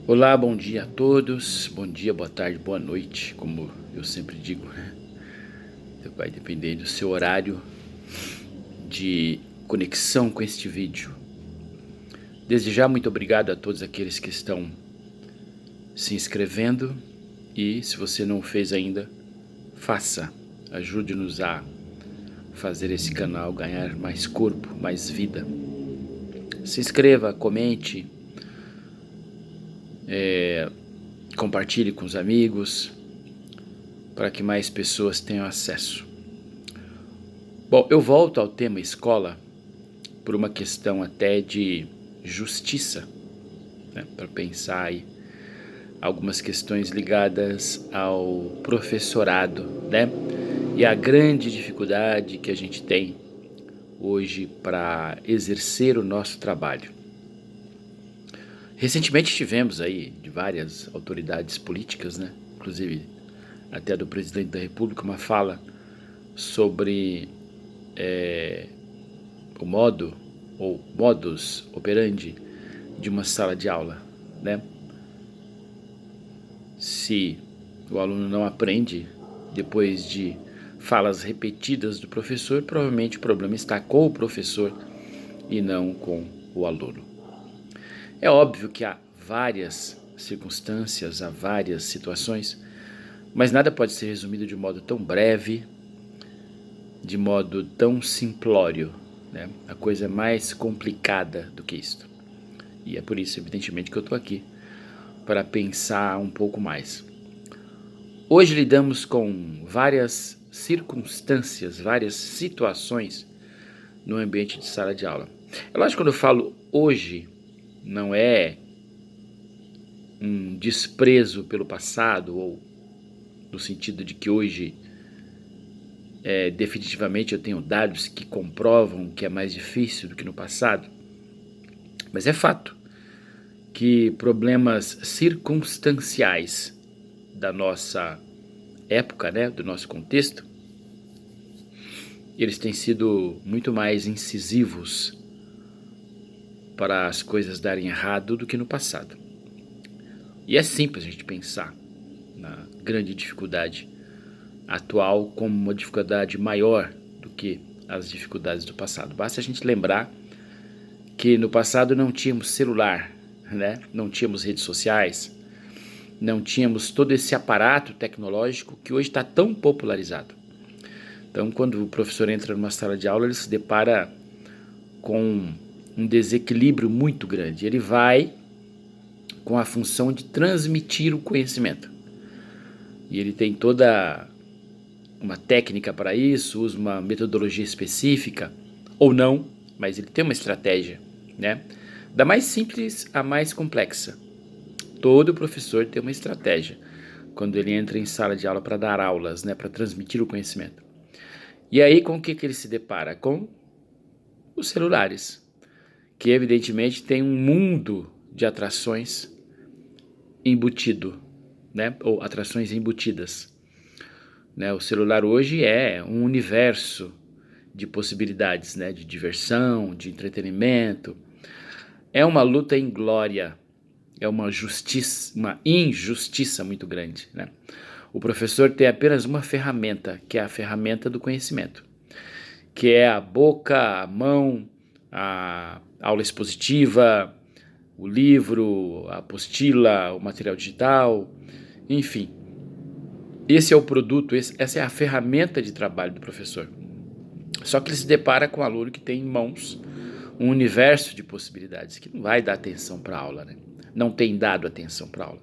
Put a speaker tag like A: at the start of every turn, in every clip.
A: Olá, bom dia a todos, bom dia, boa tarde, boa noite, como eu sempre digo, né? Vai depender do seu horário de conexão com este vídeo. Desde já, muito obrigado a todos aqueles que estão se inscrevendo e, se você não o fez ainda, faça, ajude-nos a fazer esse canal ganhar mais corpo, mais vida. Se inscreva, comente, compartilhe com os amigos, para que mais pessoas tenham acesso. Bom, eu volto ao tema escola por uma questão até de justiça, né, para pensar aí algumas questões ligadas ao professorado, né, e a grande dificuldade que a gente tem hoje para exercer o nosso trabalho. Recentemente tivemos aí de várias autoridades políticas, né, inclusive até do presidente da República, uma fala sobre o modo ou modus operandi de uma sala de aula, né? Se o aluno não aprende depois de falas repetidas do professor, provavelmente o problema está com o professor e não com o aluno. É óbvio que há várias circunstâncias, há várias situações, mas nada pode ser resumido de modo tão breve, de modo tão simplório, né? A coisa é mais complicada do que isto. E é por isso, evidentemente, que eu estou aqui, para pensar um pouco mais. Hoje lidamos com várias circunstâncias, várias situações no ambiente de sala de aula. É lógico que quando eu falo hoje, não é um desprezo pelo passado, ou no sentido de que hoje definitivamente eu tenho dados que comprovam que é mais difícil do que no passado, mas é fato que problemas circunstanciais da nossa época, né, do nosso contexto, eles têm sido muito mais incisivos para as coisas darem errado do que no passado. E é simples a gente pensar na grande dificuldade atual como uma dificuldade maior do que as dificuldades do passado. Basta a gente lembrar que no passado não tínhamos celular, né? Não tínhamos redes sociais, não tínhamos todo esse aparato tecnológico que hoje está tão popularizado. Então, quando o professor entra numa sala de aula, ele se depara com um desequilíbrio muito grande. Ele vai com a função de transmitir o conhecimento. E ele tem toda uma técnica para isso, usa uma metodologia específica, ou não, mas ele tem uma estratégia, né? Da mais simples à mais complexa. Todo professor tem uma estratégia quando ele entra em sala de aula para dar aulas, né, para transmitir o conhecimento. E aí com o que ele se depara? Com os celulares, que evidentemente tem um mundo de atrações embutido, né, ou atrações embutidas. Né, o celular hoje é um universo de possibilidades, né, de diversão, de entretenimento. É uma luta inglória, é uma injustiça muito grande, né? O professor tem apenas uma ferramenta, que é a ferramenta do conhecimento, que é a boca, a mão, a aula expositiva, o livro, a apostila, o material digital, enfim. Esse é o produto, essa é a ferramenta de trabalho do professor. Só que ele se depara com um aluno que tem em mãos um universo de possibilidades, que não vai dar atenção para a aula, né? Não tem dado atenção para a aula.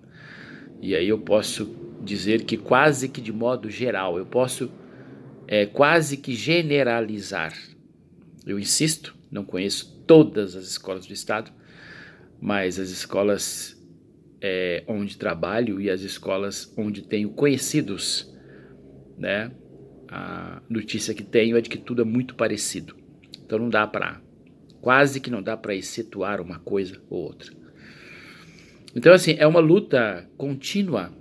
A: E aí eu posso dizer que quase que de modo geral, eu posso quase que generalizar. Eu insisto, não conheço todas as escolas do estado, mas as escolas onde trabalho e as escolas onde tenho conhecidos, né, a notícia que tenho é de que tudo é muito parecido. Então não dá para, quase que não dá para excetuar uma coisa ou outra. Então assim, é uma luta contínua,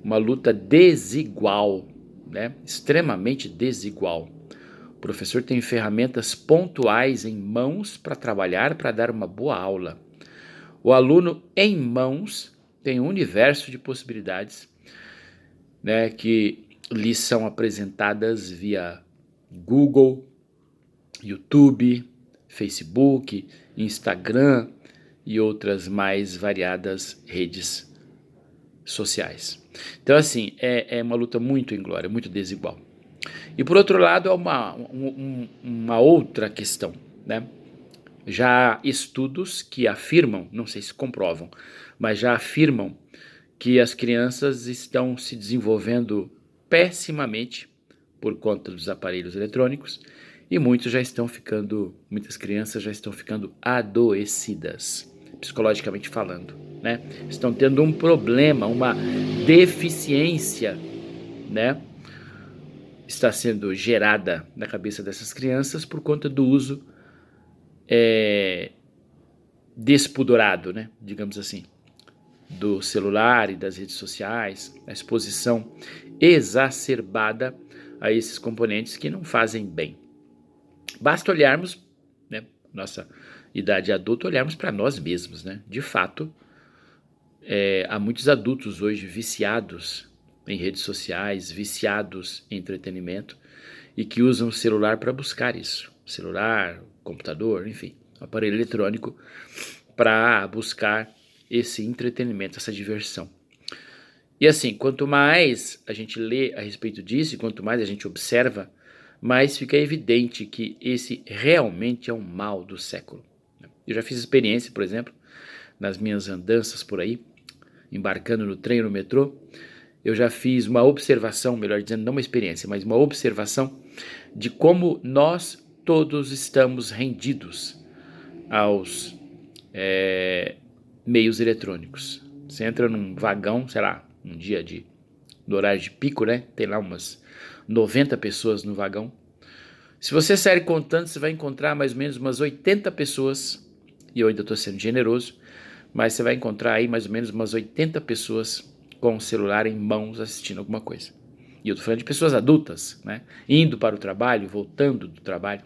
A: uma luta desigual, né, extremamente desigual. O professor tem ferramentas pontuais em mãos para trabalhar, para dar uma boa aula. O aluno em mãos tem um universo de possibilidades, né, que lhes são apresentadas via Google, YouTube, Facebook, Instagram e outras mais variadas redes sociais. Então, assim, é uma luta muito inglória, muito desigual. E por outro lado, há uma outra questão, né? Já há estudos que afirmam, não sei se comprovam, mas já afirmam que as crianças estão se desenvolvendo pessimamente por conta dos aparelhos eletrônicos e muitas crianças já estão ficando adoecidas, psicologicamente falando, né? Estão tendo um problema, uma deficiência, né? Está sendo gerada na cabeça dessas crianças por conta do uso despudorado, né? Digamos assim, do celular e das redes sociais, a exposição exacerbada a esses componentes que não fazem bem. Basta olharmos, né, nossa idade adulta, olharmos para nós mesmos, né? De fato, há muitos adultos hoje viciados em redes sociais, viciados em entretenimento e que usam o celular para buscar isso. Celular, computador, enfim, aparelho eletrônico para buscar esse entretenimento, essa diversão. E assim, quanto mais a gente lê a respeito disso, e quanto mais a gente observa, mais fica evidente que esse realmente é um mal do século. Eu já fiz experiência, por exemplo, nas minhas andanças por aí, embarcando no trem ou no metrô, eu já fiz uma observação, melhor dizendo, não uma experiência, mas uma observação de como nós todos estamos rendidos aos meios eletrônicos. Você entra num vagão, sei lá, um dia do horário de pico, né? Tem lá umas 90 pessoas no vagão. Se você sair contando, você vai encontrar mais ou menos umas 80 pessoas, e eu ainda estou sendo generoso, mas você vai encontrar aí mais ou menos umas 80 pessoas com o celular em mãos assistindo alguma coisa. E eu estou falando de pessoas adultas, né? Indo para o trabalho, voltando do trabalho.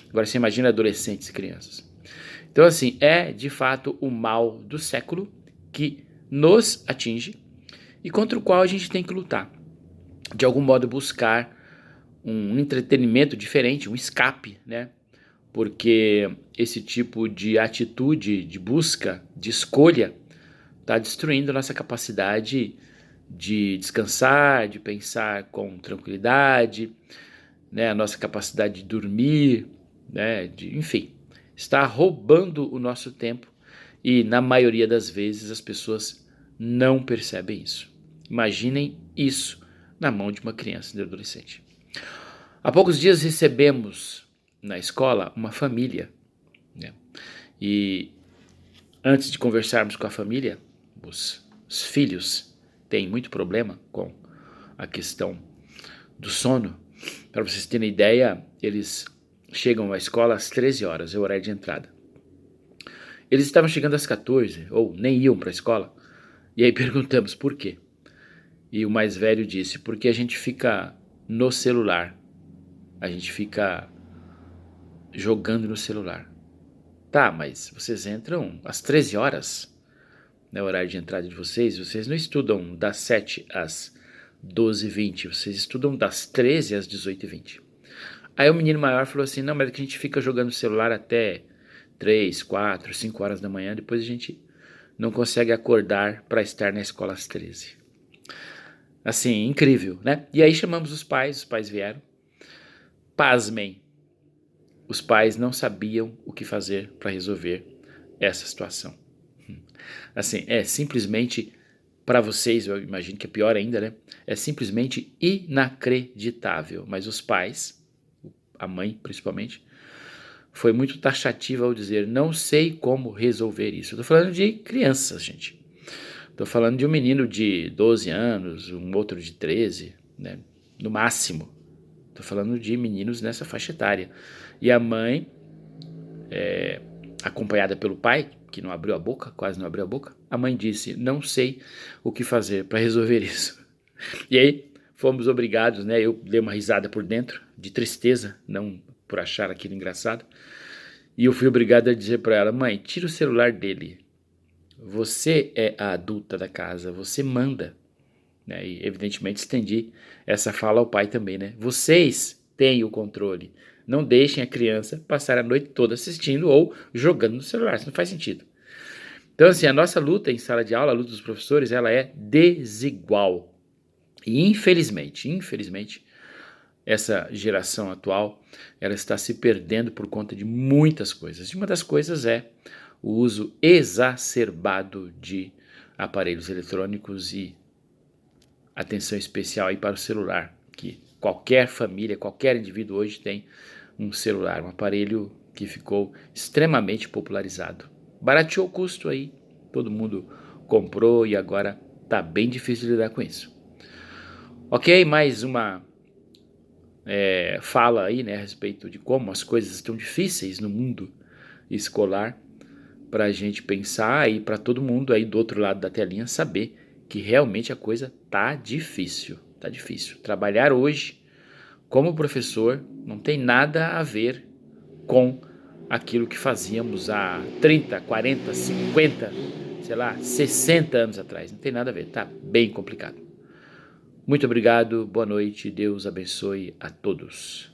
A: Agora você imagina adolescentes e crianças. Então, assim, é de fato o mal do século que nos atinge e contra o qual a gente tem que lutar. De algum modo buscar um entretenimento diferente, um escape, né? Porque esse tipo de atitude, de busca, de escolha, está destruindo a nossa capacidade de descansar, de pensar com tranquilidade, né? A nossa capacidade de dormir, né? Enfim, está roubando o nosso tempo e, na maioria das vezes, as pessoas não percebem isso. Imaginem isso na mão de uma criança e de um adolescente. Há poucos dias recebemos na escola uma família, né? E antes de conversarmos com a família, os filhos têm muito problema com a questão do sono. Para vocês terem ideia, eles chegam à escola às 13 horas, é o horário de entrada. Eles estavam chegando às 14, ou nem iam para a escola, e aí perguntamos por quê. E o mais velho disse, porque a gente fica no celular, a gente fica jogando no celular. Tá, mas vocês entram às 13 horas, né, o horário de entrada de vocês não estudam das 7 às 12h20, vocês estudam das 13 às 18h20. Aí o menino maior falou assim, não, mas é que a gente fica jogando celular até 3, 4, 5 horas da manhã, depois a gente não consegue acordar para estar na escola às 13. Assim, incrível, né? E aí chamamos os pais vieram. Pasmem, os pais não sabiam o que fazer para resolver essa situação. Assim, é simplesmente, para vocês, eu imagino que é pior ainda, né? É simplesmente inacreditável. Mas os pais, a mãe principalmente, foi muito taxativa ao dizer, não sei como resolver isso. Eu tô falando de crianças, gente. Tô falando de um menino de 12 anos, um outro de 13, né? No máximo. Tô falando de meninos nessa faixa etária. E a mãe, acompanhada pelo pai, que não abriu a boca, quase não abriu a boca, a mãe disse, não sei o que fazer para resolver isso. E aí fomos obrigados, né? Eu dei uma risada por dentro, de tristeza, não por achar aquilo engraçado. E eu fui obrigado a dizer para ela, mãe, tira o celular dele. Você é a adulta da casa, você manda. Né? E evidentemente estendi essa fala ao pai também, né? Vocês têm o controle. Não deixem a criança passar a noite toda assistindo ou jogando no celular, isso não faz sentido. Então, assim, a nossa luta em sala de aula, a luta dos professores, ela é desigual. E infelizmente, essa geração atual, ela está se perdendo por conta de muitas coisas. E uma das coisas é o uso exacerbado de aparelhos eletrônicos e atenção especial aí para o celular, que qualquer família, qualquer indivíduo hoje tem um celular, um aparelho que ficou extremamente popularizado. Barateou o custo aí, todo mundo comprou e agora tá bem difícil de lidar com isso. Ok, mais uma fala aí, né, a respeito de como as coisas estão difíceis no mundo escolar, para a gente pensar e para todo mundo aí do outro lado da telinha saber que realmente a coisa tá difícil, tá difícil. Trabalhar hoje como professor não tem nada a ver com aquilo que fazíamos há 30, 40, 50, sei lá, 60 anos atrás. Não tem nada a ver, tá bem complicado. Muito obrigado, boa noite, Deus abençoe a todos.